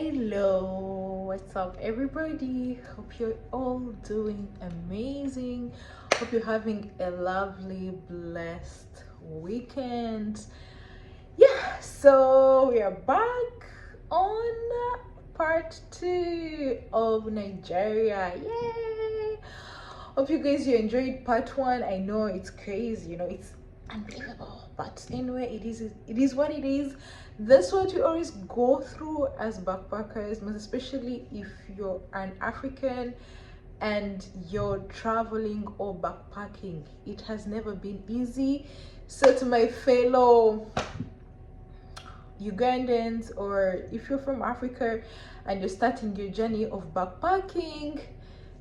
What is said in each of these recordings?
Hello, what's up everybody? Hope you're all doing amazing. Hope you're having a lovely, blessed weekend. Yeah, so we are back on part 2 of Nigeria. Yay! Hope you guys you enjoyed part 1. I know it's crazy, it's unbelievable, but anyway, it is what it is. That's what we always go through as backpackers, most especially if you're an African and you're traveling or backpacking. It has never been easy. So to my fellow Ugandans, or if you're from Africa and you're starting your journey of backpacking,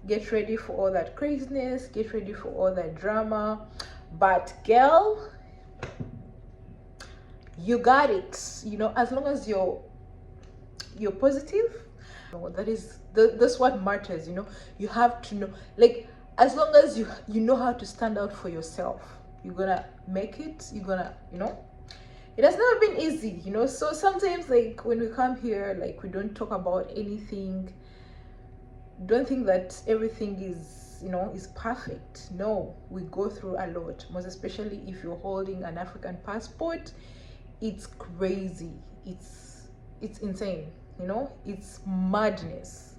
get ready for all that craziness, get ready for all that drama. But girl, you got it. As long as you're positive, that's what matters. You have to know, like, as long as you know how to stand out for yourself, you're gonna make it. You're gonna, it has never been easy, so sometimes, like, when we come here, like, we don't talk about anything. Don't think that everything is is perfect. No, we go through a lot, most especially if you're holding an African passport. It's crazy, it's insane, it's madness.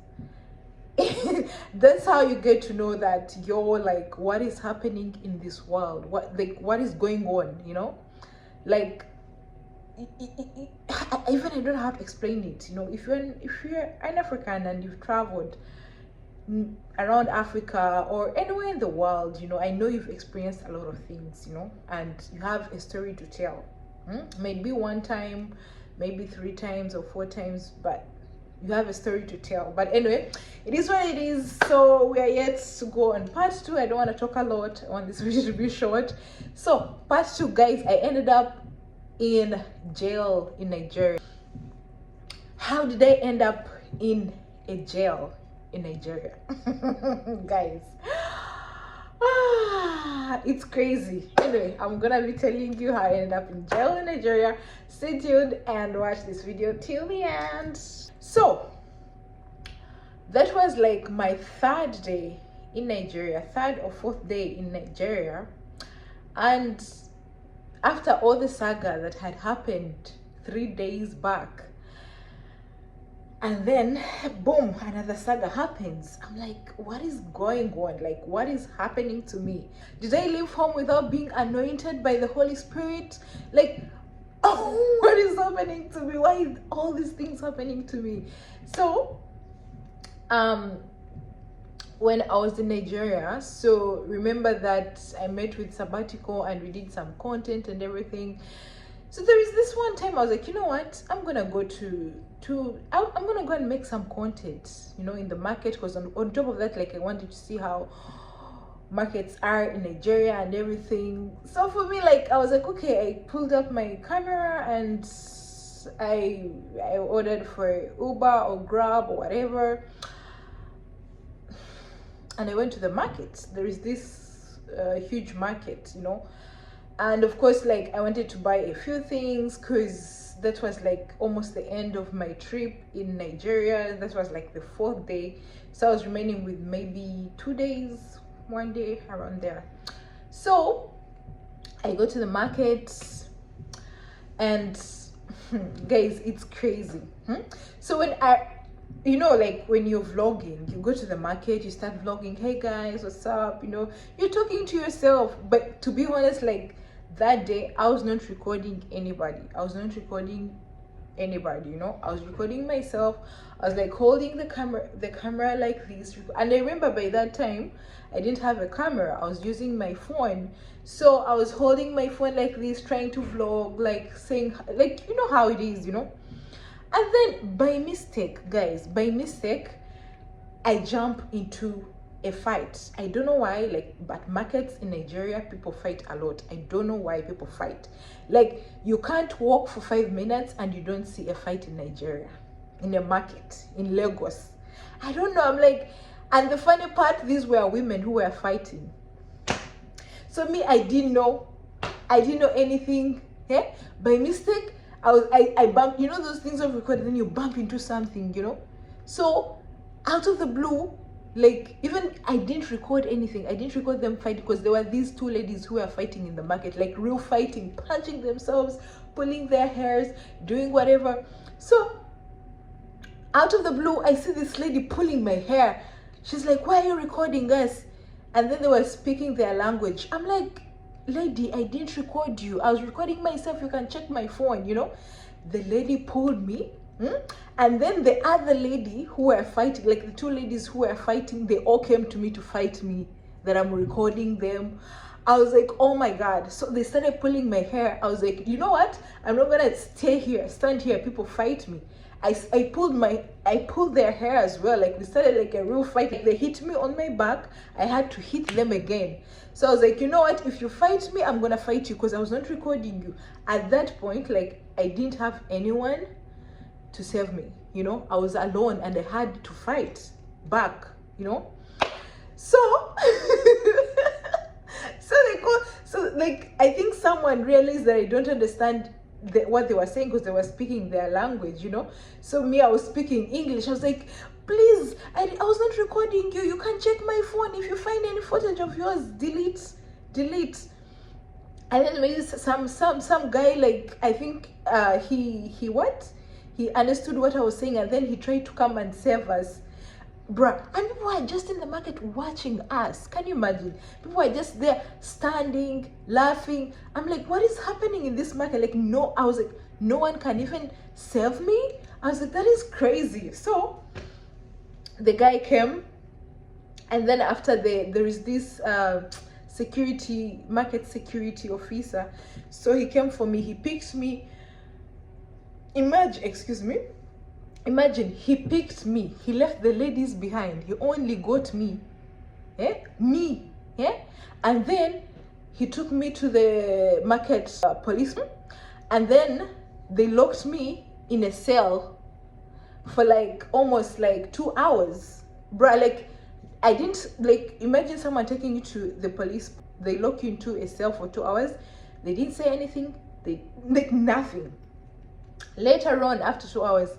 That's how you get to know that you're like, what is happening in this world, what is going on, like, even I don't know how to explain it. If you're an African and you've traveled around Africa or anywhere in the world, I know you've experienced a lot of things, and you have a story to tell. Maybe one time, maybe 3 times or 4 times, but you have a story to tell. But anyway, it is what it is. So we are yet to go on part 2. I don't want to talk a lot. I want this video to be short. So part 2, guys, I ended up in jail in Nigeria. How did I end up in a jail in Nigeria? Guys, it's crazy. Anyway, I'm gonna be telling you how I ended up in jail in Nigeria. Stay tuned and watch this video till the end. So that was like my 3rd day in Nigeria, 3rd or 4th day in Nigeria. And after all the saga that had happened 3 days back, and then boom, another saga happens. I'm like, what is going on? Like, what is happening to me? Did I leave home without being anointed by the Holy Spirit? Like, oh, what is happening to me? Why is all these things happening to me? So when I was in Nigeria, so remember that I met with Sabbatical and we did some content and everything. So there is this one time I was like, you know what, I'm gonna go I'm gonna go and make some content, in the market, because on top of that, like, I wanted to see how markets are in Nigeria and everything. So for me, like, I was like, okay, I pulled up my camera and I ordered for Uber or Grab or whatever, and I went to the market. There is this huge market, and of course, like, I wanted to buy a few things because that was like almost the end of my trip in Nigeria. That was like the 4th day, so I was remaining with maybe 2 days, 1 day, around there. So I go to the market, and guys, it's crazy. So when like, when you're vlogging, you go to the market, you start vlogging, hey guys, what's up, you're talking to yourself. But to be honest, like, that day I was not recording anybody. I was recording myself. I was like holding the camera like this, and I remember by that time I didn't have a camera. I was using my phone, so I was holding my phone like this, trying to vlog, like, saying, like, how it is, and then by mistake, guys, I jump into a fight. I don't know why, like, but markets in Nigeria, people fight a lot. I don't know why people fight. Like, you can't walk for 5 minutes and you don't see a fight in Nigeria, in a market in Lagos. I don't know. I'm like, and the funny part, these were women who were fighting. So me, I didn't know anything. By mistake, I bumped, you know those things of recording, then you bump into something, you know. So out of the blue, like, even I didn't record anything. I didn't record them fight, because there were these two ladies who were fighting in the market, like real fighting, punching themselves, pulling their hairs, doing whatever. So out of the blue, I see this lady pulling my hair. She's like, why are you recording us? And then they were speaking their language. I'm like, lady, I didn't record you. I was recording myself. You can check my phone, you know. The lady pulled me. And then the other lady who were fighting, like the two ladies who were fighting, they all came to me to fight me, that I'm recording them. I was like, oh my God. So they started pulling my hair. I was like, you know what? I'm not gonna stand here, people fight me. I pulled their hair as well. Like, we started like a real fight. Like, they hit me on my back. I had to hit them again. So I was like, you know what? If you fight me, I'm gonna fight you, because I was not recording you. At that point, like, I didn't have anyone to save me, you know. I was alone and I had to fight back, you know. So so like, I think someone realized that I don't understand what they were saying, because they were speaking their language, you know. So me, I was speaking English. I was like, please, I was not recording you. You can check my phone. If you find any footage of yours, delete. And then maybe some guy, like, I think he understood what I was saying, and then he tried to come and save us. Bruh, and people were just in the market watching us. Can you imagine? People were just there standing, laughing. I'm like, what is happening in this market? Like, no, I was like, no one can even save me. I was like, that is crazy. So the guy came, and then after there is this market security officer. So he came for me, he picked me. Imagine, he picked me. He left the ladies behind. He only got me. Me. And then he took me to the market policeman. And then they locked me in a cell for like almost like 2 hours. Bruh, like, I didn't, like, imagine someone taking you to the police. They lock you into a cell for 2 hours. They didn't say anything. They, like, nothing. Later on, after 2 hours,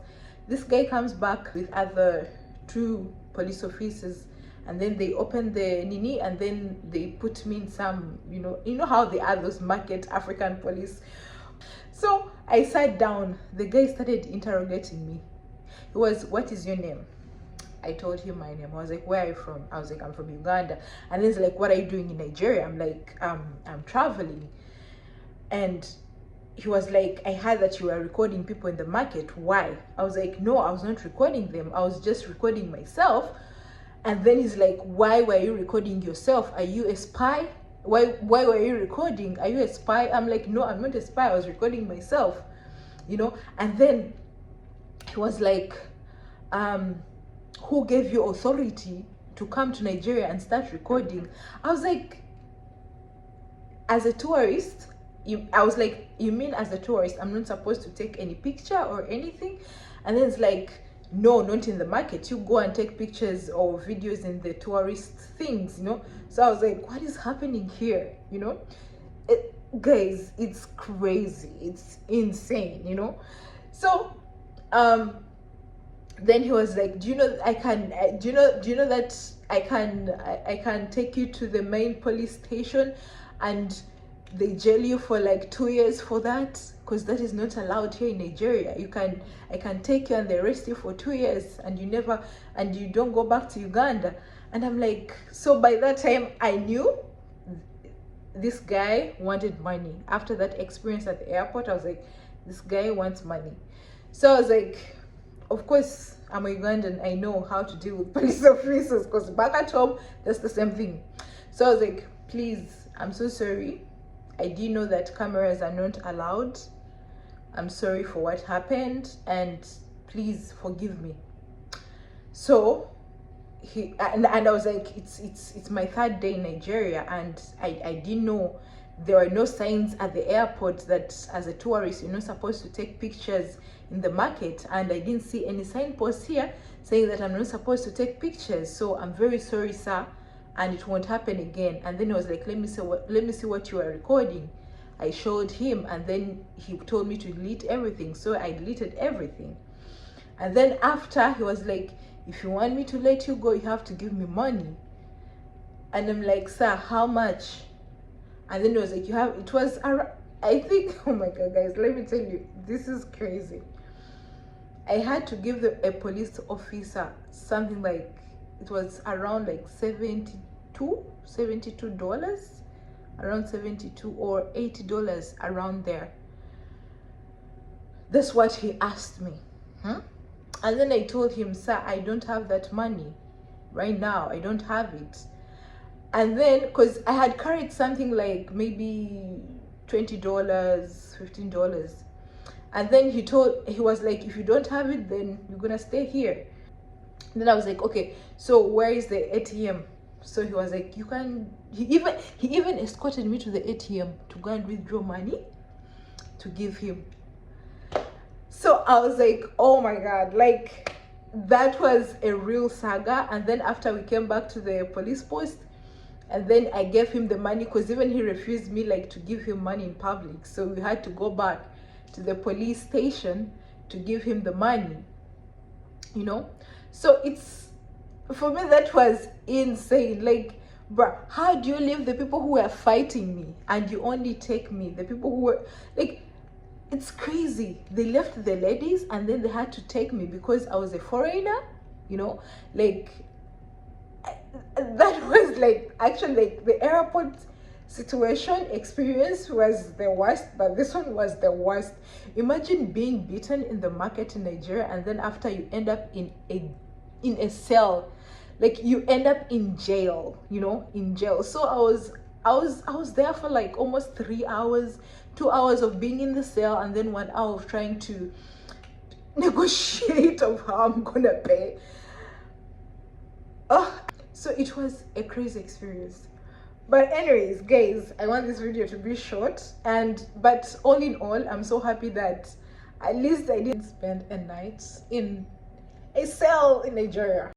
this guy comes back with other 2 police officers, and then they open the nini, and then they put me in some, you know how they are, those market African police. So I sat down. The guy started interrogating me. He was, what is your name? I told him my name. I was like, where are you from? I was like, I'm from Uganda. And he's like, what are you doing in Nigeria? I'm like, I'm traveling. And he was like, I heard that you were recording people in the market. Why? I was like, no, I was not recording them. I was just recording myself. And then he's like, why were you recording yourself? Are you a spy? Why were you recording? Are you a spy? I'm like, no, I'm not a spy. I was recording myself, you know. And then he was like, who gave you authority to come to Nigeria and start recording? I was like, as a tourist, I was like, you mean as a tourist, I'm not supposed to take any picture or anything? And then it's like, no, not in the market. You go and take pictures or videos in the tourist things, you know? So I was like, what is happening here, you know? Guys, it's crazy. It's insane, you know? So, then he was like, do you know that I can take you to the main police station, and they jail you for like 2 years for that, because that is not allowed here in Nigeria. I can take you and they arrest you for 2 years, and you don't go back to Uganda. And I'm like, so by that time I knew this guy wanted money. After that experience at the airport, I was like, this guy wants money. So I was like, of course, I'm a Ugandan. I know how to deal with police officers, because back at home, that's the same thing. So I was like, please, I'm so sorry. I didn't know that cameras are not allowed. I'm sorry for what happened, and please forgive me. So I was like, it's my 3rd day in Nigeria, and I didn't know there were no signs at the airport that as a tourist you're not supposed to take pictures in the market, and I didn't see any signposts here saying that I'm not supposed to take pictures. So I'm very sorry, sir, and it won't happen again. And then he was like, let me see what you are recording. I showed him, and then he told me to delete everything, so I deleted everything. And then after, he was like, if you want me to let you go, you have to give me money. And I'm like, sir, how much? And then it was like, it was I think, oh my god, guys, let me tell you, this is crazy. I had to give a police officer something like, it was around like $72, around 72 or $80, around there. That's what he asked me. And then I told him, sir, I don't have that money right now. I don't have it. And then, because I had carried something like maybe $20, $15. And then he was like, if you don't have it, then you're gonna stay here. And then I was like, okay, so where is the ATM? So he was like, you can, he even escorted me to the ATM to go and withdraw money to give him. So I was like, oh my god, like that was a real saga. And then after we came back to the police post, and then I gave him the money, because even he refused me like to give him money in public. So we had to go back to the police station to give him the money, you know. So it's, for me, that was insane. Like, bruh, how do you leave the people who were fighting me and you only take me? The people who were like, it's crazy. They left the ladies and then they had to take me because I was a foreigner, you know. Like, that was like, actually, like the airport situation experience was the worst, but this one was the worst. Imagine being beaten in the market in Nigeria, and then after you end up in a cell, like you end up in jail, you know, in jail. So I was there for like almost 3 hours, 2 hours of being in the cell, and then 1 hour of trying to negotiate of how I'm gonna pay. So it was a crazy experience. But anyways, guys, I want this video to be short, but all in all, I'm so happy that at least I didn't spend a night in a cell in Nigeria.